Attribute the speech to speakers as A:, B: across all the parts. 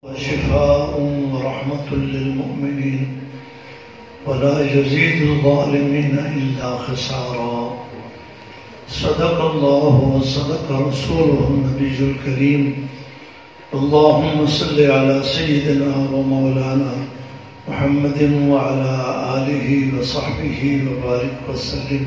A: وشفاء ورحمة للمؤمنين ولا يزيد الظالمين إلا خسارا. صدق الله وصدق رسوله النبي الكريم. اللهم صل على سيدنا ومولانا محمد وعلى آله وصحبه وبارك وسلم.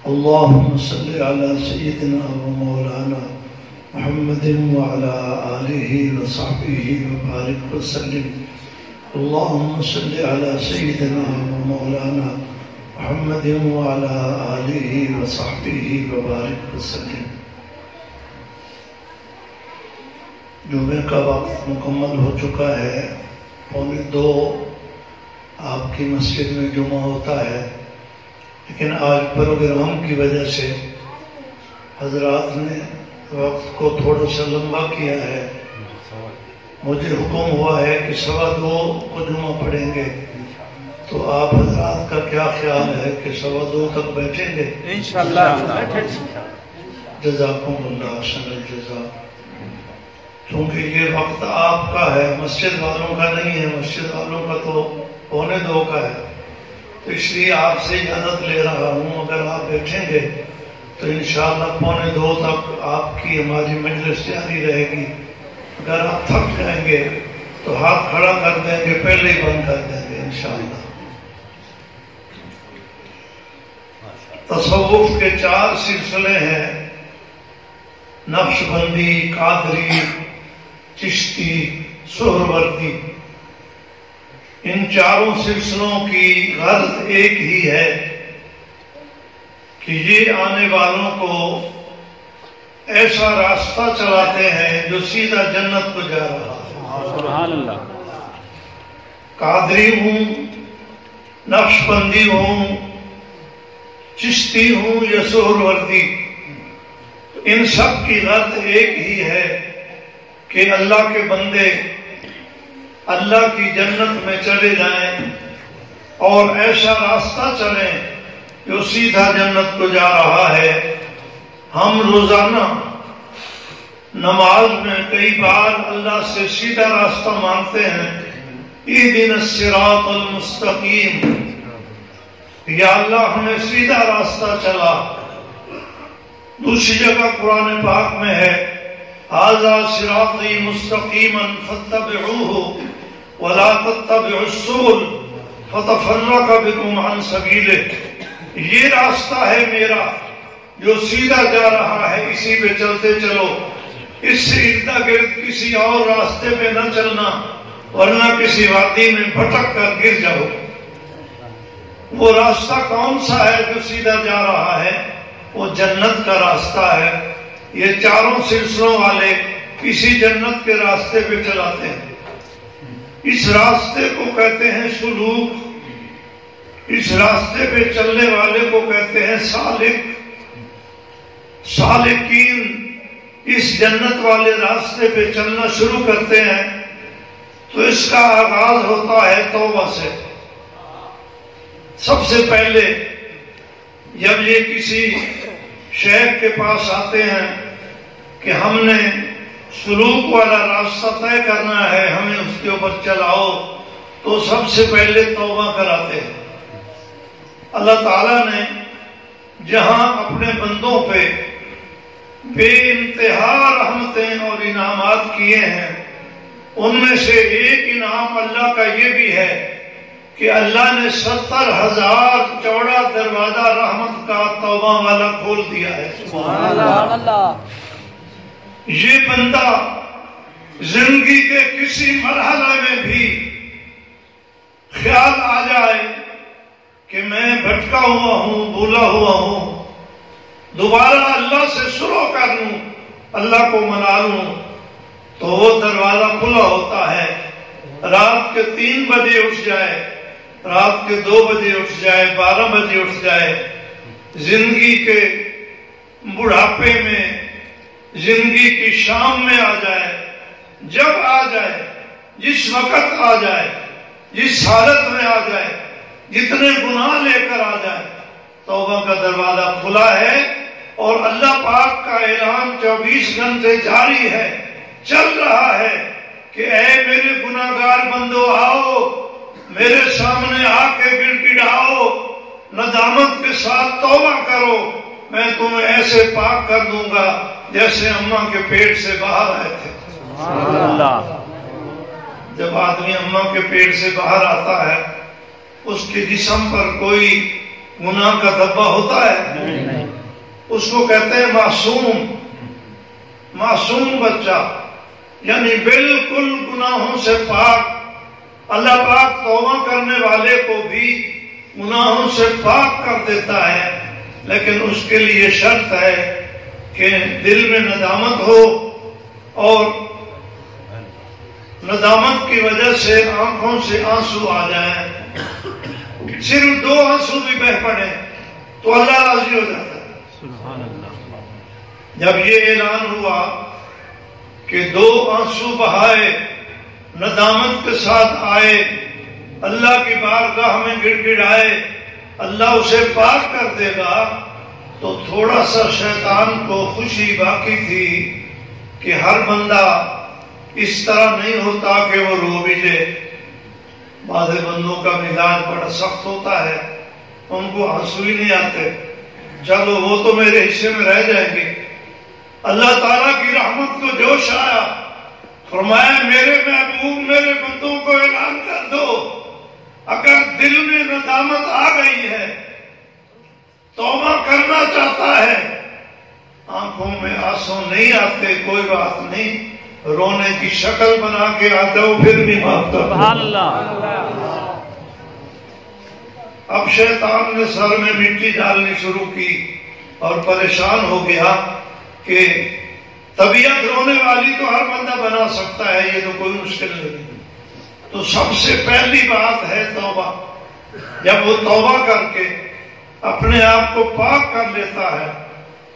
A: اللهم صل على سيدنا ومولانا محمد وعلى آله وصحبه وبارك وسلم. اللهم صل على سيدنا ومولانا محمد وعلى آله وصحبه وبارك وسلم. جمعے کا وقت مکمل ہو چکا ہے. 1:45 آپ کی مسجد میں جمعہ ہوتا ہے، لیکن آج پروگرام کی وجہ سے حضرات نے وقت کو تھوڑا سا لمبا کیا ہے. مجھے حکم ہوا ہے کہ 2:15 کو جمعہ پڑھیں گے، تو آپ حضرات کا کیا خیال ہے کہ 2:15 تک بیٹھیں گے؟ انشاءاللہ. جزاکم اللہ احسن الجزا. چونکہ یہ وقت آپ کا ہے، مسجد والوں کا نہیں ہے. مسجد والوں کا تو 2:45 کا ہے، تو اس لیے آپ سے اجازت لے رہا ہوں. اگر آپ بیٹھیں گے تو انشاءاللہ 2:45 تک آپ کی ہماری مجلس جاری رہے گی. اگر آپ تھک جائیں گے تو ہاتھ کھڑا کر دیں گے، پہلے ہی بند کر دیں گے انشاءاللہ. تصوف کے 4 سلسلے ہیں: نقش بندی، قادری، چشتی، سہروردی. ان 4 سلسلوں کی غرض ایک ہی ہے کہ یہ آنے والوں کو ایسا راستہ چلاتے ہیں جو سیدھا جنت کو جا رہا ہے. سبحان اللہ. قادری ہوں، نقش بندی ہوں، چشتی ہوں یا سہروردی، ان سب کی غرض ایک ہی ہے کہ اللہ کے بندے اللہ کی جنت میں چلے جائیں اور ایسا راستہ چلیں جو سیدھا جنت کو جا رہا ہے. ہم روزانہ نماز میں کئی بار اللہ سے سیدھا راستہ مانگتے ہیں. اہدنا الصراط المستقیم، یا اللہ ہمیں سیدھا راستہ چلا. دوسری جگہ قرآن پاک میں ہے ھذا صراطی مستقیما فاتبعوہ ولا تتبعوا السبل فتفرق بکم عن سبیلہ. یہ راستہ ہے میرا جو سیدھا جا رہا ہے، اسی پہ چلتے چلو. اس سے ارد گرد کسی اور راستے پہ نہ چلنا، ورنہ کسی وادی میں بھٹک کر گر جاؤ. وہ راستہ کون سا ہے جو سیدھا جا رہا ہے؟ وہ جنت کا راستہ ہے. یہ 4 سلسلوں والے کسی جنت کے راستے پہ چلاتے ہیں. اس راستے کو کہتے ہیں سلوک. اس راستے پہ چلنے والے کو کہتے ہیں سالک. سالکین اس جنت والے راستے پہ چلنا شروع کرتے ہیں تو اس کا آغاز ہوتا ہے توبہ سے. سب سے پہلے جب یہ کسی شیخ کے پاس آتے ہیں کہ ہم نے سلوک والا راستہ طے کرنا ہے، ہمیں اس کے اوپر چلاؤ، تو سب سے پہلے توبہ کراتے ہیں. اللہ تعالیٰ نے جہاں اپنے بندوں پہ بے انتہا رحمتیں اور انعامات کیے ہیں، ان میں سے ایک انعام اللہ کا یہ بھی ہے کہ اللہ نے 70,000 چوڑا دروازہ رحمت کا توبہ والا کھول دیا ہے. سبحان اللہ. یہ بندہ زندگی کے کسی مرحلہ میں بھی خیال آ جائے کہ میں بھٹکا ہوا ہوں، بھولا ہوا ہوں، دوبارہ اللہ سے شروع کر لوں، اللہ کو منا لوں، تو وہ دروازہ کھلا ہوتا ہے. رات کے 3 بجے اٹھ جائے، رات کے 2 بجے اٹھ جائے، 12 بجے اٹھ جائے، زندگی کے بڑھاپے میں، زندگی کی شام میں آ جائے، جب آ جائے، جس وقت آ جائے، جس حالت میں آ جائے، جتنے گناہ لے کر آ جائے، توبہ کا دروازہ کھلا ہے. اور اللہ پاک کا اعلان 24 گھنٹے جاری ہے، چل رہا ہے کہ اے میرے گناہگار بندو آؤ، میرے سامنے آ کے گڑ گڑاؤ، ندامت کے ساتھ توبہ کرو، میں تمہیں ایسے پاک کر دوں گا جیسے اماں کے پیٹ سے باہر آئے تھے۔
B: سبحان اللہ۔
A: جب آدمی اماں کے پیٹ سے باہر آتا ہے اس کے جسم پر کوئی گناہ کا دھبا ہوتا ہے؟ اس کو کہتے ہیں معصوم، معصوم بچہ، یعنی بالکل گناہوں سے پاک۔ اللہ پاک توبہ کرنے والے کو بھی گناہوں سے پاک کر دیتا ہے، لیکن اس کے لیے شرط ہے کہ دل میں ندامت ہو اور ندامت کی وجہ سے آنکھوں سے آنسو آ جائیں، صرف 2 آنسو بھی بہ پڑے تو اللہ راضی ہو جاتا ہے۔
B: سبحان اللہ۔
A: جب یہ اعلان ہوا کہ 2 آنسو بہائے، ندامت کے ساتھ آئے، اللہ کی بارگاہ میں گڑ گڑائے، اللہ اسے پاک کر دے گا، تو تھوڑا سا شیطان کو خوشی باقی تھی کہ ہر بندہ اس طرح نہیں ہوتا کہ وہ رو بھی لے۔ بعض بندوں کا مزاج بڑا سخت ہوتا ہے، ان کو آنسو ہی نہیں آتے، چلو وہ تو میرے حصے میں رہ جائیں گے۔ اللہ تعالیٰ کی رحمت کو جوش آیا، فرمایا میرے محبوب میرے بندوں کو اعلان کر دو، اگر دل میں ندامت آ گئی ہے، توبہ کرنا چاہتا ہے، آنکھوں میں آنسو نہیں آتے، کوئی بات نہیں، رونے کی شکل بنا کے آ جاؤ، پھر بھی معاف کر دو۔
B: سبحان اللہ۔
A: اب شیطان نے سر میں مٹی ڈالنی شروع کی اور پریشان ہو گیا کہ طبیعت رونے والی تو ہر بندہ بنا سکتا ہے، یہ تو کوئی مشکل نہیں۔ تو سب سے پہلی بات ہے توبہ۔ جب وہ توبہ کر کے اپنے آپ کو پاک کر لیتا ہے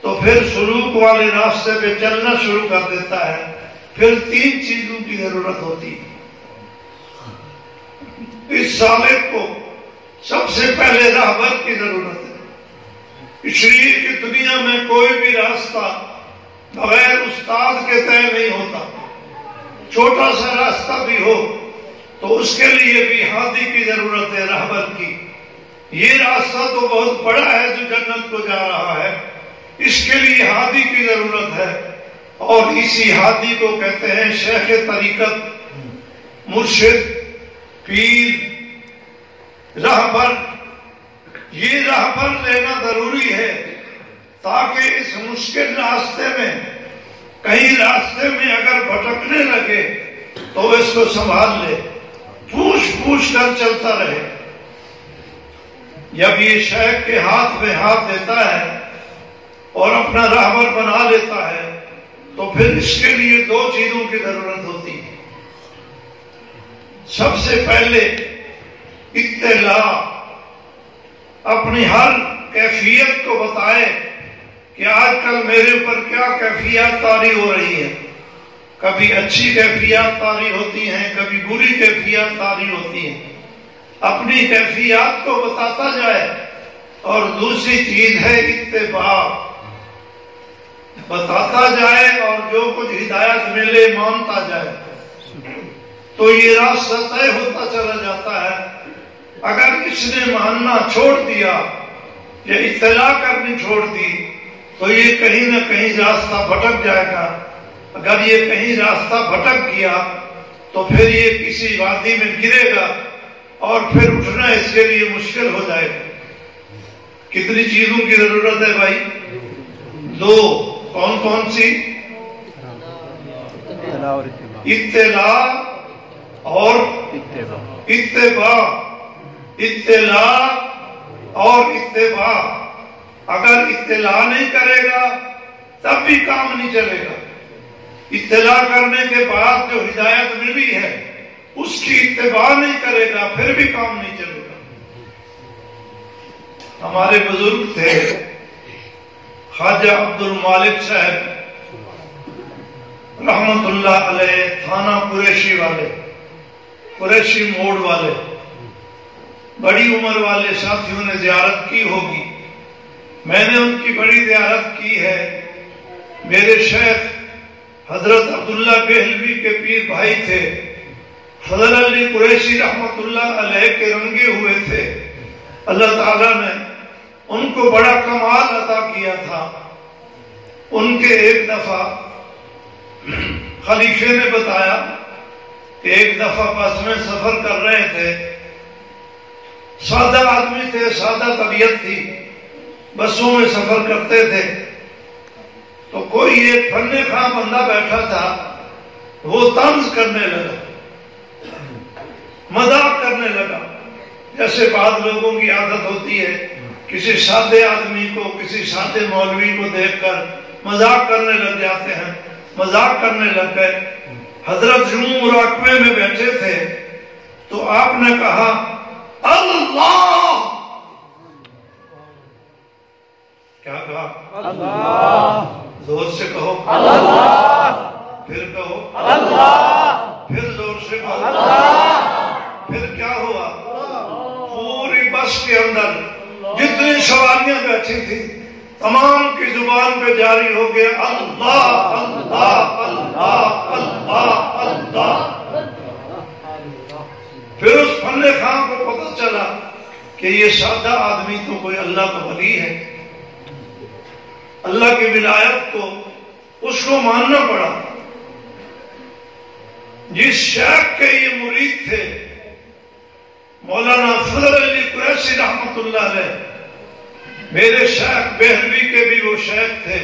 A: تو پھر سلوک والے راستے پہ چلنا شروع کر دیتا ہے۔ پھر 3 چیزوں کی ضرورت ہوتی ہے اس سالک کو۔ سب سے پہلے راہبر کی ضرورت ہے۔ اس لیے کہ دنیا میں کوئی بھی راستہ بغیر استاد کے طے نہیں ہوتا۔ چھوٹا سا راستہ بھی ہو تو اس کے لیے بھی ہادی کی ضرورت ہے، راہبر کی۔ یہ راستہ تو بہت بڑا ہے جو جنت کو جا رہا ہے، اس کے لیے ہادی کی ضرورت ہے، اور اسی ہادی کو کہتے ہیں شیخ طریقت، مرشد، پیر، راہبر۔ یہ راہبر لینا ضروری ہے تاکہ اس مشکل راستے میں کہیں راستے میں اگر بھٹکنے لگے تو اس کو سنبھال لے، پوچھ پوچھ کر چلتا رہے۔ جب یہ شیخ کے ہاتھ میں ہاتھ دیتا ہے اور اپنا راہبر بنا لیتا ہے تو پھر اس کے لیے 2 چیزوں کی ضرورت ہوتی ہے۔ سب سے پہلے اطلاع، اپنی ہر کیفیت کو بتائے کہ آج کل میرے اوپر کیا کیفیات طاری ہو رہی ہے۔ کبھی اچھی کیفیات طاری ہوتی ہیں، کبھی بری کیفیات طاری ہوتی ہیں۔ اپنی کیفیات کو بتاتا جائے۔ اور دوسری چیز ہے اتباع، بتاتا جائے اور جو کچھ ہدایت ملے مانتا جائے، تو یہ راستہ طے ہوتا چلا جاتا ہے۔ اگر اس نے ماننا چھوڑ دیا یا اطلاع کرنی چھوڑ دی تو یہ کہیں نہ کہیں راستہ بھٹک جائے گا۔ اگر یہ کہیں راستہ بھٹک گیا تو پھر یہ کسی وادی میں گرے گا اور پھر اٹھنا اس کے لیے مشکل ہو جائے گا۔ کتنی چیزوں کی ضرورت ہے بھائی؟ 2۔ کون کون سی؟ اطلاع اور اتباع۔ اطلاع اور اتباع۔ اگر اطلاع نہیں کرے گا تب بھی کام نہیں چلے گا۔ اطلاع کرنے کے بعد جو ہدایت ملی ہے اس کی اتباع نہیں کرے گا پھر بھی کام نہیں چلے گا۔ ہمارے بزرگ تھے خواجہ عبد المالک صاحب رحمت اللہ علیہ، تھانہ قریشی والے، قریشی موڑ والے، بڑی عمر والے ساتھیوں نے زیارت کی ہوگی، میں نے ان کی بڑی زیارت کی ہے۔ میرے شیخ حضرت عبداللہ بہلوی کے پیر بھائی تھے، فضل علی قریشی رحمت اللہ علیہ کے رنگے ہوئے تھے۔ اللہ تعالیٰ نے ان کو بڑا کمال عطا کیا تھا۔ ان کے ایک دفعہ خلیفے نے بتایا کہ ایک دفعہ بس میں سفر کر رہے تھے، سادہ آدمی تھے، سادہ طبیعت تھی، بسوں میں سفر کرتے تھے، تو کوئی ایک فن خواہ بندہ بیٹھا تھا، وہ طنز کرنے لگا، مذاق کرنے لگا، جیسے بعض لوگوں کی عادت ہوتی ہے کسی سادے آدمی کو، کسی سادے مولوی کو دیکھ کر مذاق کرنے لگ جاتے ہیں۔ مذاق کرنے لگ گئے۔ حضرت یوں مراقبے میں بیٹھے تھے تو آپ نے کہا اللہ، کیا کہا؟ اللہ، زور سے کہو اللہ، پھر کہو اللہ، پھر زور سے کہو اللہ۔ پھر کیا ہوا؟ پوری بس کے اندر جتنی سواریاں بیٹھی تھی تمام کی زبان پہ جاری ہو گیا اللہ اللہ اللہ اللہ اللہ۔ پھر اس فن خواہ کو پتہ چلا کہ یہ سادہ آدمی تو کوئی اللہ کا ولی ہے، اللہ کی ولایت کو اس کو ماننا پڑا۔ جس شیخ کے یہ مرید تھے مولانا فضل علی قریشی رحمت اللہ علیہ، میرے شیخ بہلوی کے بھی وہ شیخ تھے،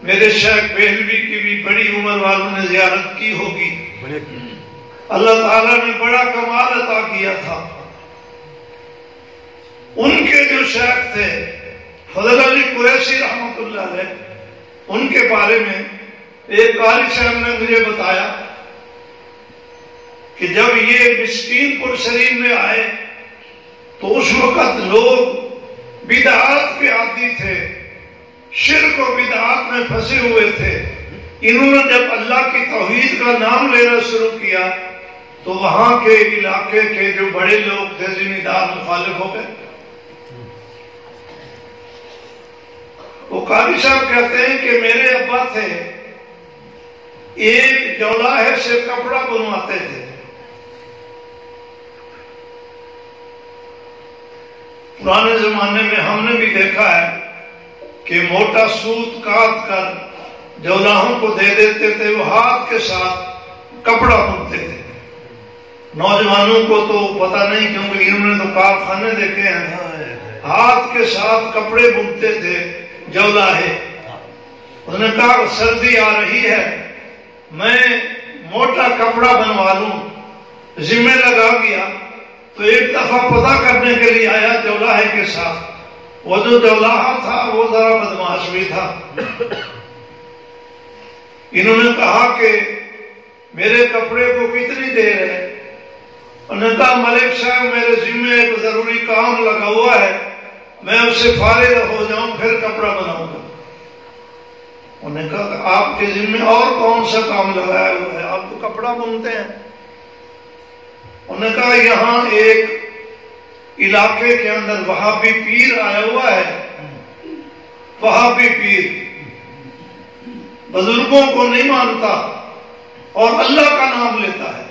A: میرے شیخ بہلوی کی بھی بڑی عمر والوں نے زیارت کی ہوگی۔ اللہ تعالیٰ نے بڑا کمال عطا کیا تھا۔ ان کے جو شیخ تھے فضل علی قریشی رحمت اللہ علیہ، ان کے بارے میں ایک قاری صاحب نے مجھے بتایا کہ جب یہ مسکین پور شریف میں آئے تو اس وقت لوگ بدعات کے عادی تھے، شرک و بدعات میں پھنسے ہوئے تھے۔ انہوں نے جب اللہ کی توحید کا نام لینا شروع کیا تو وہاں کے علاقے کے جو بڑے لوگ تھے ذمہ دار مخالف ہو گئے۔ وہ قاری صاحب کہتے ہیں کہ میرے ابا تھے، ایک جولاہے سے کپڑا بنواتے تھے۔ پرانے زمانے میں ہم نے بھی دیکھا ہے کہ موٹا سوت کاٹ کر جولاہوں کو دے دیتے تھے، وہ ہاتھ کے ساتھ کپڑا بنتے تھے۔ نوجوانوں کو تو پتہ نہیں کیونکہ انہوں نے تو کارخانے دیکھے ہیں، ہاتھ کے ساتھ کپڑے بنتے تھے جولاہے۔ اس نے کہا سردی آ رہی ہے، میں موٹا کپڑا بنوا لوں، ذمہ لگا گیا۔ تو ایک دفعہ پتہ کرنے کے لیے آیا جولاہے کے ساتھ۔ وہ جو جولاہا تھا وہ ذرا بدماش بھی تھا۔ انہوں نے کہا کہ میرے کپڑے کو کتنی دیر ہے؟ انہوں نے کہا ملک صاحب میرے ذمہ ایک ضروری کام لگا ہوا ہے، میں اس سے فارغ ہو جاؤں پھر کپڑا بناؤں گا۔ انہوں نے کہا کہ آپ کے ذمہ اور کون سا کام لگایا ہوا ہے؟ آپ تو کپڑا بنتے ہیں۔ انہوں نے کہا یہاں ایک علاقے کے اندر وہابی پیر آیا ہوا ہے، وہابی پیر بزرگوں کو نہیں مانتا اور اللہ کا نام لیتا ہے،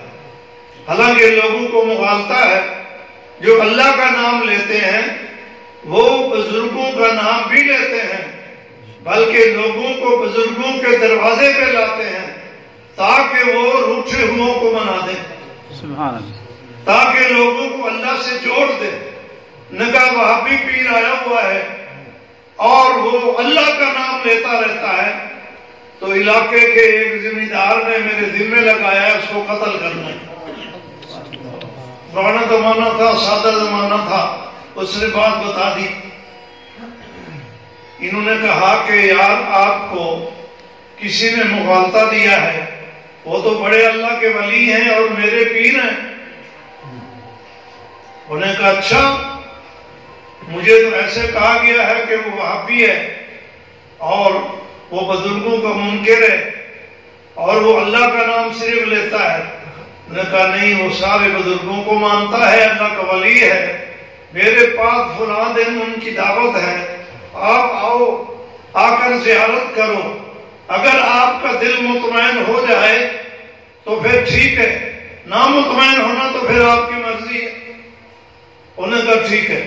A: حالانکہ لوگوں کو مغالتا ہے۔ جو اللہ کا نام لیتے ہیں وہ بزرگوں کا نام بھی لیتے ہیں، بلکہ لوگوں کو بزرگوں کے دروازے پہ لاتے ہیں تاکہ وہ روٹھے ہوئوں کو منا دیں،
B: سبحان اللہ،
A: تاکہ لوگوں کو اللہ سے جوڑ دے۔ نگاہ وہابی پیر آیا ہوا ہے اور وہ اللہ کا نام لیتا رہتا ہے، تو علاقے کے ایک ذمہ دار نے میرے ذمہ لگایا اس کو قتل کرنا۔ پرانا زمانہ تھا، سادہ زمانہ تھا، اس نے بات بتا دی۔ انہوں نے کہا کہ یار آپ کو کسی نے مغالطہ دیا ہے، وہ تو بڑے اللہ کے ولی ہیں اور میرے پیر ہیں۔ انہوں نے کہا اچھا، مجھے تو ایسے کہا گیا ہے کہ وہ وہابی ہے اور وہ بزرگوں کا منکر ہے اور وہ اللہ کا نام صرف لیتا ہے۔ انہوں نے کہا نہیں، وہ سارے بزرگوں کو مانتا ہے، اللہ کا ولی ہے، میرے پاس فلاں دن ان کی دعوت ہے، آپ آؤ، آ کر زیارت کرو۔ اگر آپ کا دل مطمئن ہو جائے تو پھر ٹھیک ہے، نامطمئن ہونا تو پھر آپ کی مرضی ہے۔ انہوں نے کہا ٹھیک ہے۔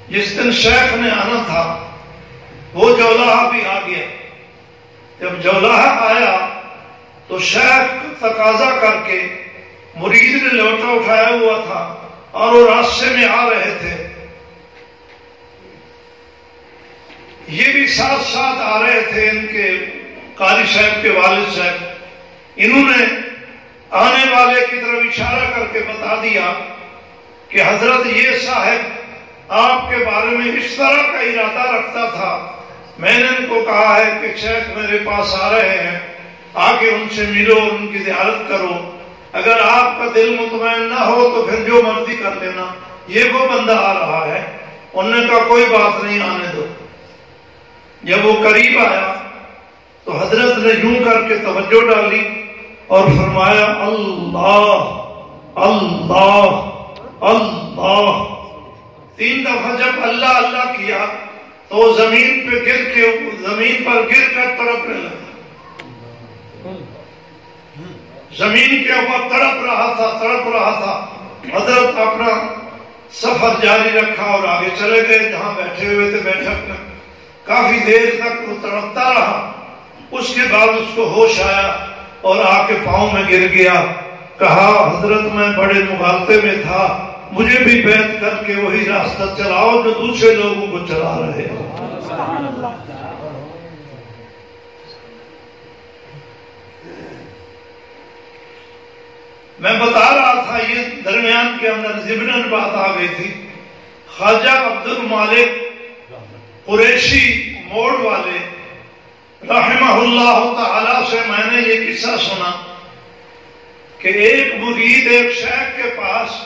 A: جس دن شیخ نے آنا تھا وہ جولاہا بھی آ گیا۔ جب جولاہا آیا تو شیخ تقاضا کر کے، مرید نے لوٹا اٹھایا ہوا تھا اور وہ راستے میں آ رہے تھے، یہ بھی ساتھ ساتھ آ رہے تھے، ان کے قاری صاحب کے والد صاحب۔ انہوں نے آنے والے کی طرف اشارہ کر کے بتا دیا کہ حضرت یہ صاحب آپ کے بارے میں اس طرح کا ارادہ رکھتا تھا، میں نے ان کو کہا ہے کہ شیخ میرے پاس آ رہے ہیں، آ کے ان سے ملو اور ان کی زیارت کرو، اگر آپ کا دل مطمئن نہ ہو تو پھر جو مرضی کر لینا، یہ وہ بندہ آ رہا ہے۔ انہوں نے کہا کوئی بات نہیں، آنے دو۔ جب وہ قریب آیا تو حضرت نے یوں کر کے توجہ ڈالی اور فرمایا اللہ اللہ اللہ۔ 3 دفعہ جب اللہ اللہ کیا تو وہ زمین پر گر کر تڑپنے لگا، زمین کے اوپر تڑپ رہا تھا۔ حضرت اپنا سفر جاری رکھا اور آگے چلے گئے، جہاں بیٹھے ہوئے تھے بیٹھک میں۔ کافی دیر تک وہ تڑپتا رہا، اس کے بعد اس کو ہوش آیا اور آ کے پاؤں میں گر گیا۔ کہا حضرت میں بڑے مغالطے میں تھا، مجھے بھی بیعت کر کے وہی راستہ چلاؤ جو دوسرے لوگوں کو چلا رہے ہو۔ میں بتا رہا تھا، یہ درمیان کے اندر ضمناً بات آ گئی تھی۔ خواجہ عبد المالک قریشی موڑ والے رحمہ اللہ تعالی سے میں نے یہ قصہ سنا کہ ایک مرید ایک شیخ کے پاس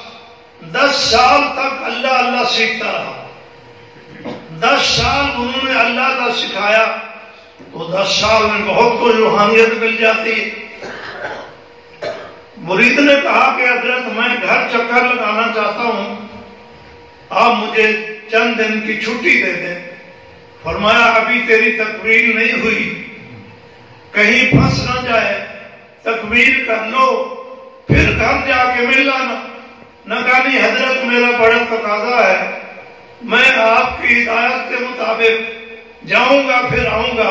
A: 10 سال تک اللہ اللہ سیکھتا رہا۔ 10 سال انہوں نے اللہ اللہ سکھایا تو 10 سال میں بہت کوئی روحانیت مل جاتی ہے۔ مرید نے کہا کہ حضرت میں گھر چکر لگانا چاہتا ہوں، آپ مجھے چند دن کی چھٹی دے دیں۔ فرمایا ابھی تیری تکمیل نہیں ہوئی، کہیں پھنس نہ جائے، تکمیل کر لو پھر گھر جا کے مل لانا۔ نہ کہا نہیں حضرت میرا بڑا تقاضا ہے، میں آپ کی ہدایت کے مطابق جاؤں گا پھر آؤں گا۔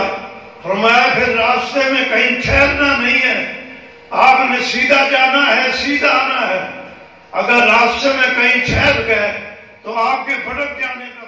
A: فرمایا پھر راستے میں کہیں ٹھہرنا نہیں ہے، آپ نے سیدھا جانا ہے، سیدھا آنا ہے۔ اگر راستے میں کہیں ٹھہر گئے تو آپ کے بھٹک جانے کا